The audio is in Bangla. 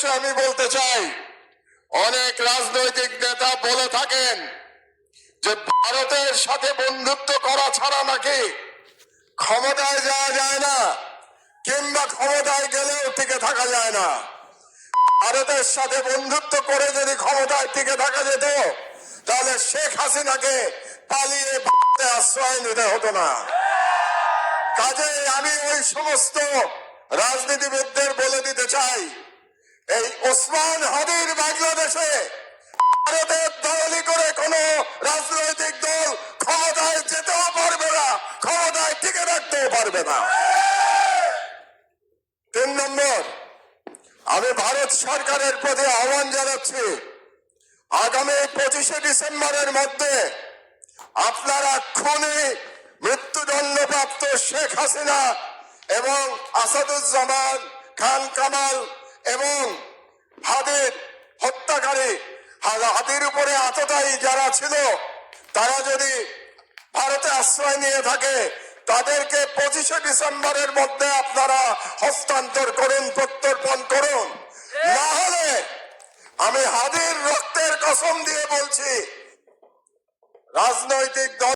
উদ্দেশ্যে আমি বলতে চাই, অনেক রাজনৈতিক নেতা বলে থাকেন যে ভারতের সাথে বন্ধুত্ব করা ছাড়া নাকি ক্ষমতায় যাওয়া যায় না, কিংবা ক্ষমতায় গেলেও টিকে থাকা যায় না। ভারতের সাথে বন্ধুত্ব করে যদি ক্ষমতায় টিকে থাকা যেত, তাহলে শেখ হাসিনাকে পালিয়ে ভারতে আশ্রয় নিতে হতো না। কাজেই আমি ওই সমস্ত রাজনীতিবিদদের বলে দিতে চাই, এই ওসমান হাদির বাংলাদেশে ভারতের দলালি করে কোন রাজনৈতিক দল ক্ষমতায় যেতেও পারবে না, ক্ষমতায় টিকে রাখতেও পারবে না। 3 নম্বর, আমি ভারত সরকারের প্রতি আহ্বান জানাচ্ছি, আগামী 25শে ডিসেম্বরের মধ্যে আপনারা খুনি মৃত্যুদণ্ডপ্রাপ্ত শেখ হাসিনা এবং আসাদুজ্জামান খান কামাল এবং হাদির হত্যাকারী, হাদির উপরে আততায়ী যারা ছিল, তারা যদি ভারতে আশ্রয় নিয়ে থাকে, তাদেরকে 25শে ডিসেম্বরের মধ্যে আপনারা হস্তান্তর করুন, প্রত্যর্পণ করুন। না হলে আমি হাদির রক্তের কসম দিয়ে বলছি, রাজনৈতিক দল